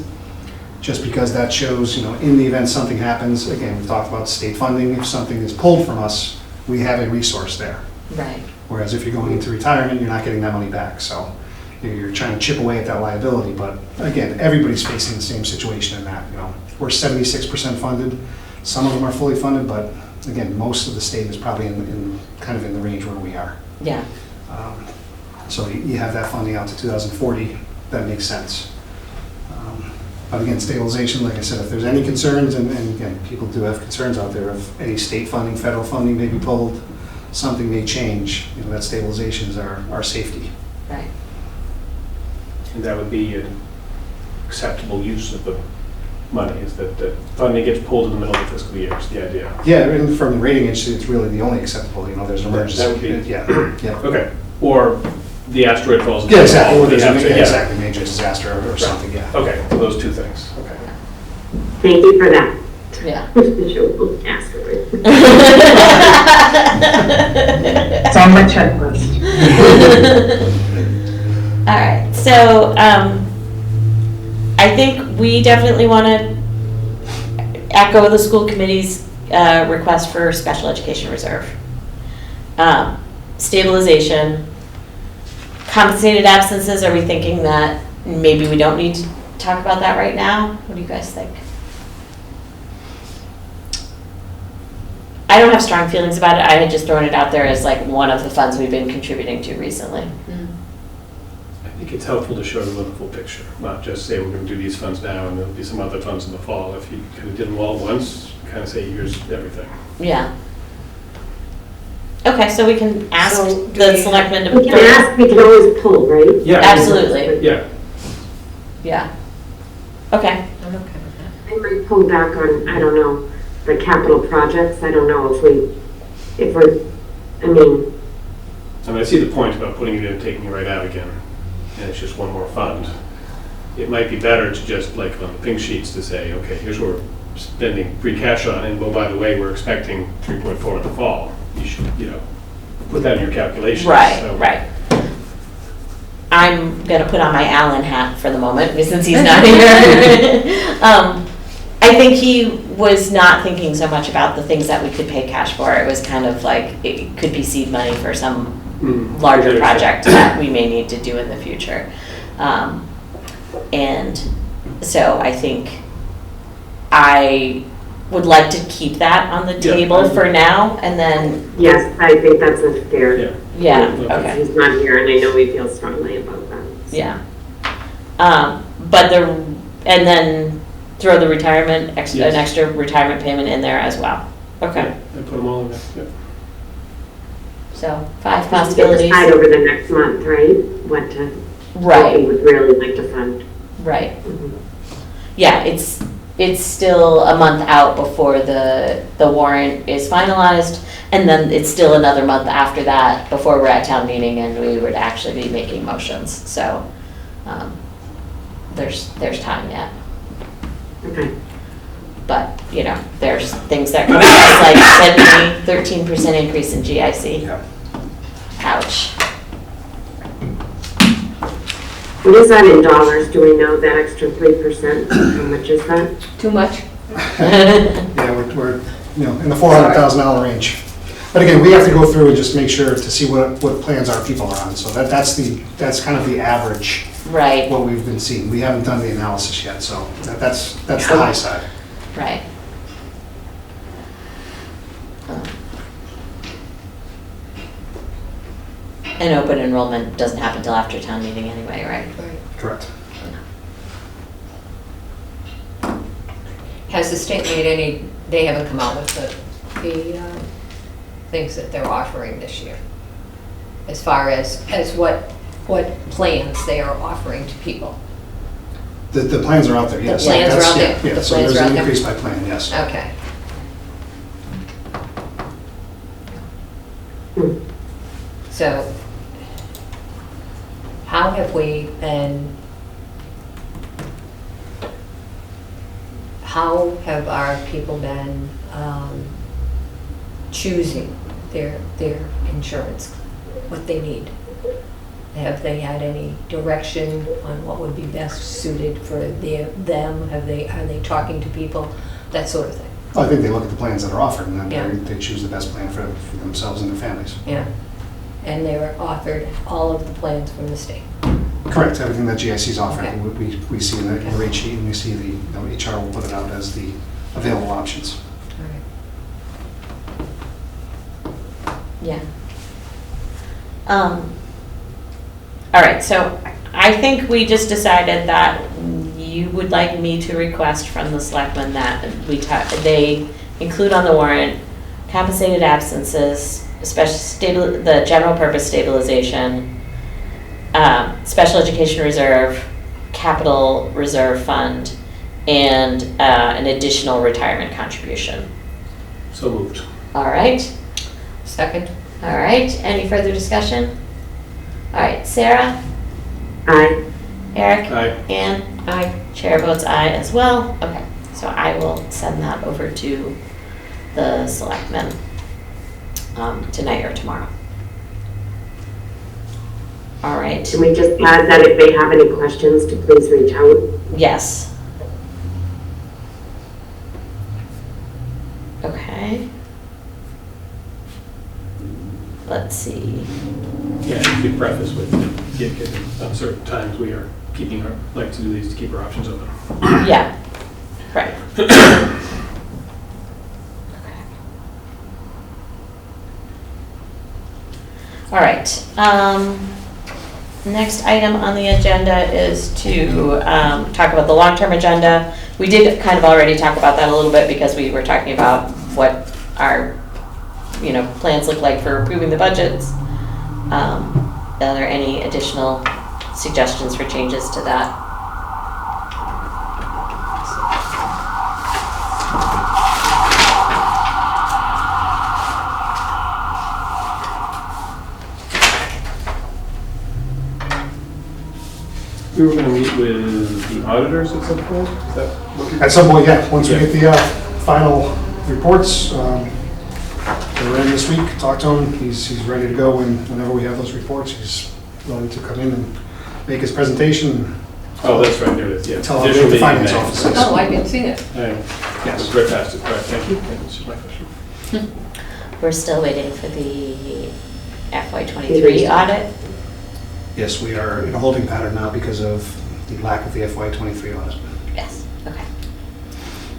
just because that shows, you know, in the event something happens, again, we've talked about state funding, if something is pulled from us, we have a resource there. Right. Whereas if you're going into retirement, you're not getting that money back. So you're trying to chip away at that liability. But again, everybody's facing the same situation in that. You know, we're 76% funded. Some of them are fully funded, but again, most of the state is probably in kind of in the range where we are. Yeah. So you have that funding out to 2040. That makes sense. But again, stabilization, like I said, if there's any concerns, and again, people do have concerns out there of any state funding, federal funding may be pulled, something may change, that stabilization is our safety. Right. And that would be an acceptable use of the money, is that the funding gets pulled in the middle of the fiscal year, is the idea. Yeah, and from the rating agency, it's really the only acceptable, there's an emergency. That would be- Yeah, yeah. Okay, or the asteroid falls. Yeah, exactly, or there's Yeah, a yeah. exactly major disaster or something, yeah. Okay, so those two things, okay. Thank you for that. Yeah. Asteroid. It's on my checklist. All right, so I think we definitely want to echo the school committee's request for special education reserve. Stabilization, compensated absences, are we thinking that maybe we don't need to talk about that right now? What do you guys think? I don't have strong feelings about it. I had just thrown it out there as like one of the funds we've been contributing to recently. I think it's helpful to show them the full picture, not just say we're going to do these funds now and there'll be some other funds in the fall. If you kind of did them all at once, kind of say, here's everything. Yeah. Okay, so we can ask So do the we- selectmen to. We can ask, we can always pull, right? Yeah. Absolutely. Yeah, Yeah. Okay. I'm okay with that. I might pull back on, I don't know, the capital projects. I don't know if we're, I mean, I mean, I see the point about putting it in and taking it right out again, and it's just one more fund. It might be better to just, like on the pink sheets, to say, okay, here's what we're spending free cash on, and oh, by the way, we're expecting 3.4 in the fall. You should, put that in your calculations. Right, So- right. I'm gonna put on my Alan hat for the moment, since he's not here. I think he was not thinking so much about the things that we could pay cash for. It was kind of like, it could be seed money for some larger project that we may need to do in the future. And so I think I would like to keep that on the Yeah, table I for agree. now, and then, yes, I think that's a fair. Yeah. yeah, Okay. okay. He's not here, and I know we feel strongly about that. Yeah. But and then throw the retirement, Yes. an extra retirement payment in there as well. Okay, I put them all in there, yeah. so 5 We possibilities. decide over the next month, right? What we Right, would really like to fund. right. Mhm. Yeah, it's still a month out before the warrant is finalized, and then it's still another month after that before we're at town meeting and we would actually be making motions. So, there's time yet. Okay. But, there's things that come out, like 13% increase in GIC. Yeah. Ouch. What is that in dollars? Do we know that extra 3%? How much is that? Too much? Yeah, we're in the $400,000 range. But again, we have to go through and just make sure to see what plans our people are on. So that's kind of the average, Right, what we've been seeing. We haven't done the analysis yet, so that's the high side. right. And open enrollment doesn't happen till after town meeting anyway, right? Correct. Has the state made any, they haven't come out with the things that they're offering this year? As far as what plans they are offering to people? The plans are out there, yes. plans are out there? Yeah, The so plans there's are out an there? increase by plan, yes. Okay. So, how have we been, how have our people been choosing their insurance, what they need? Have they had any direction on what would be best suited for them? Are they talking to people, that sort of thing? I think they look at the plans that are offered, and then Yeah. they choose the best plan for themselves and their families. Yeah, and they were offered all of the plans from the state. Correct, everything that GIC is offering, Okay. we see in the rate sheet, and we see HR will put it out as the available options. Yeah. All right, so I think we just decided that you would like me to request from the selectmen that they include on the warrant compensated absences, the general purpose stabilization, special education reserve, capital reserve fund, and an additional retirement contribution. So moved. All right, Second? all right, any further discussion? All right, Sarah, Aye. Eric, Aye. Anne, Aye. chair votes aye as well. Okay, so I will send that over to the selectmen tonight or tomorrow. All right, Can we just add that if they have any questions, to please reach out? yes. Okay. Let's see. Yeah, you could preface with, at certain times we are like to do these to keep our options open. Yeah, right. All right, next item on the agenda is to talk about the long-term agenda. We did kind of already talk about that a little bit because we were talking about what our, plans look like for approving the budgets. Are there any additional suggestions for changes to that? We were gonna meet with the auditors at some point, is that what you're? At some point, yeah, once we Yeah. get the final reports, we're in this week, talked to him, he's ready to go, and whenever we have those reports, he's willing to come in and make his presentation, Oh, that's right, there it is, yeah. tell Additional the meeting finance in May. officer. Oh, I didn't see it. I know. Yes. It's right past it, all right, thank you. That's just my question. We're still waiting for the FY23 audit. Yes, we are in a holding pattern now because of the lack of the FY23 audit. Yes, okay.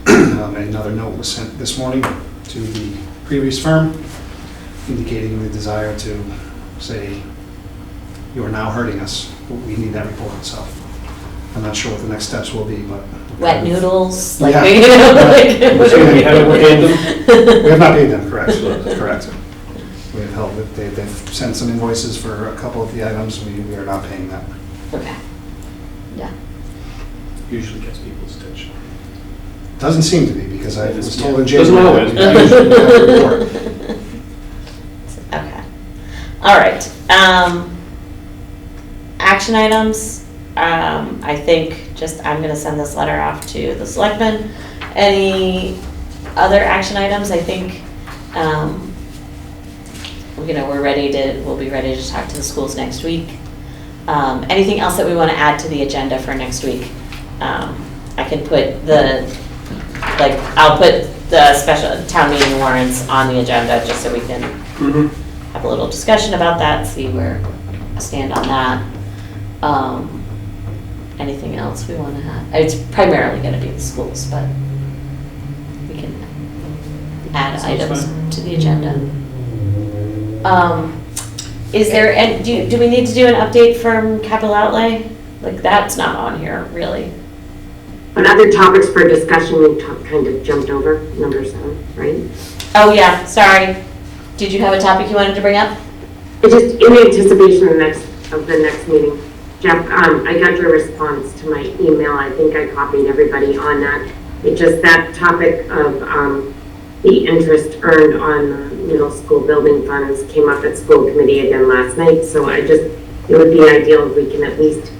Another note was sent this morning to the previous firm indicating the desire to say, you are now hurting us, we need that report, so I'm not sure what the next steps will be, but. Wet noodles, like. Yeah. We haven't paid them? We have not paid them, correct, correct. We have held, they've sent some invoices for a couple of the items, we are not paying them. Okay, yeah. Usually gets people's attention. Doesn't seem to be, because I was told in Doesn't January. always. that we usually have a report. Okay. All right. Action items. I think I'm gonna send this letter off to the selectmen. Any other action items? I think, we'll be ready to talk to the schools next week. Anything else that we want to add to the agenda for next week? I can put I'll put the special town meeting warrants on the agenda just so we can have a little discussion about that, see where I stand on that. Anything else we want to have? It's primarily going to be the schools, but we can add Sounds items fine. to the agenda. Is there, and do we need to do an update from capital outlay? Like, that's not on here, really. On other topics for discussion, we kind of jumped over number 7, right? Oh, yeah, sorry. Did you have a topic you wanted to bring up? It's just in anticipation of the next meeting. Jeff, I got your response to my email. I think I copied everybody on that. It's just that topic of the interest earned on middle school building funds came up at school committee again last night. So it would be ideal if we can at least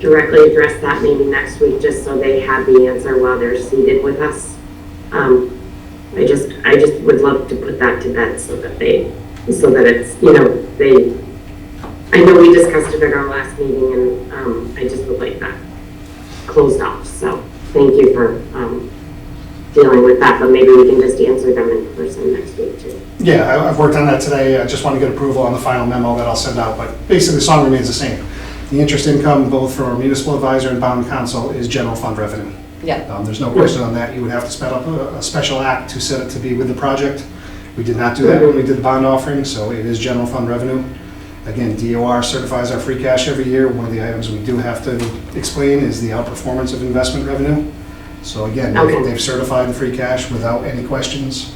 directly address that maybe next week, just so they have the answer while they're seated with us. I just would love to put that to bed so that it's, I know we discussed it at our last meeting, and I just would like that closed off. So thank you for dealing with that, but maybe we can just answer them in person next week too. Yeah, I've worked on that today. I just want to get approval on the final memo that I'll send out, but basically the song remains the same. The interest income, both from our municipal advisor and bond council, is general fund revenue. Yeah. There's no question on that. You would have to sped up a special act to set it to be with the project. We did not do that when we did the bond offering, so it is general fund revenue. Again, DOR certifies our free cash every year. One of the items we do have to explain is the outperformance of investment revenue. So again, they've certified the free cash without any questions.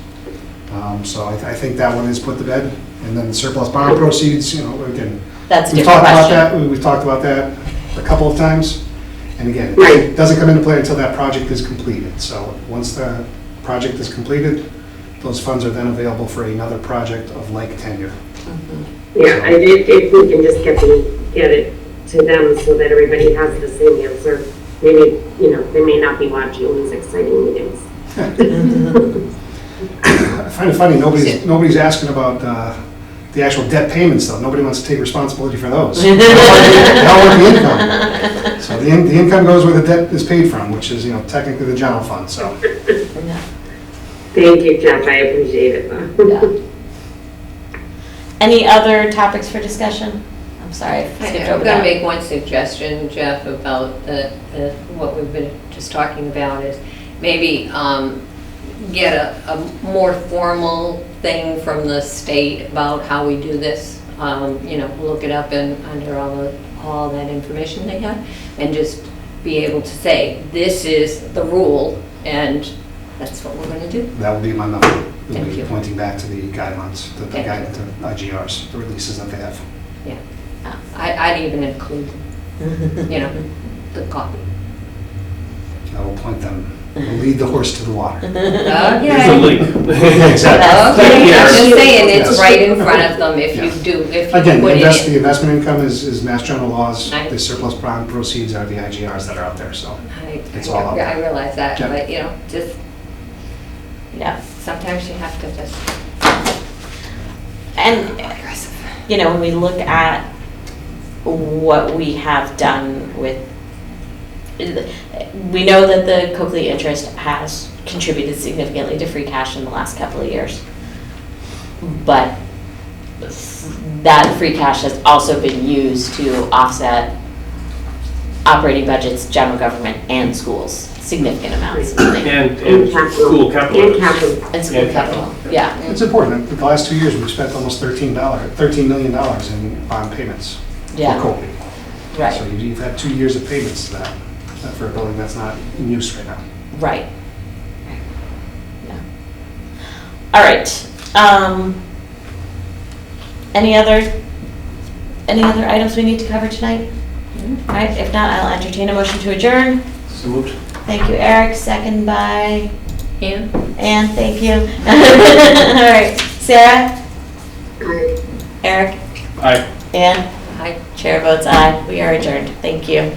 So I think that one is put to bed. And then the surplus bond proceeds, you know, again, That's a we've different talked about question. that, we've talked about that a couple of times. And again, Right. it doesn't come into play until that project is completed. So once the project is completed, those funds are then available for another project of like tenure. Yeah, if we can just get it to them so that everybody has the same answer. Maybe, you know, they may not be watching these exciting meetings. I find it funny, nobody's asking about the actual debt payments though. Nobody wants to take responsibility for those. They all want the income. So the income goes where the debt is paid from, which is, you know, technically the general fund, so. Yeah. Thank you, Jeff, I appreciate it. Yeah. Any other topics for discussion? I'm sorry, I skipped I'm over gonna that. make one suggestion, Jeff, about what we've been just talking about is maybe get a more formal thing from the state about how we do this. You know, look it up and under all that information they have, and just be able to say, this is the rule, and that's what we're gonna do. That would be my number. It would Thank be you. pointing back to the guidelines, the Thank you. guidance to IGRs, the releases that they have. I'd even include, you know, the copy. I will point them, we'll lead the horse to the water. Here's a Okay. link. Exactly. Okay, I'm Yes. just saying, it's Yes. right in front of them if you Yes. do, if you Again, put it the in. investment income is Mass General laws, Right. the surplus bond proceeds are the IGRs that are out there, so. It's all out I there. realize that, Yeah. but, you know, just, Yeah, sometimes you have to just. and, you know, when we look at what we have done with, we know that the Coakley interest has contributed significantly to free cash in the last couple of years. But that free cash has also been used to offset operating budgets, general government, and schools, significant amounts. And capital. school capital. And capital. And school And capital, yeah. It's important. The last 2 years, we've spent almost $13 million in bond payments for Yeah, Copley. right. So you've had 2 years of payments to that, for a building that's not in use right now. Right. Yeah. All right. Any other items we need to cover tonight? All right, if not, I'll entertain a motion to adjourn. So moved. Thank you, Eric, second by Ann? Ann, thank you. All right, Sarah, Aye. Eric, Aye. Ann, Hi. chair votes aye. We are adjourned. Thank you.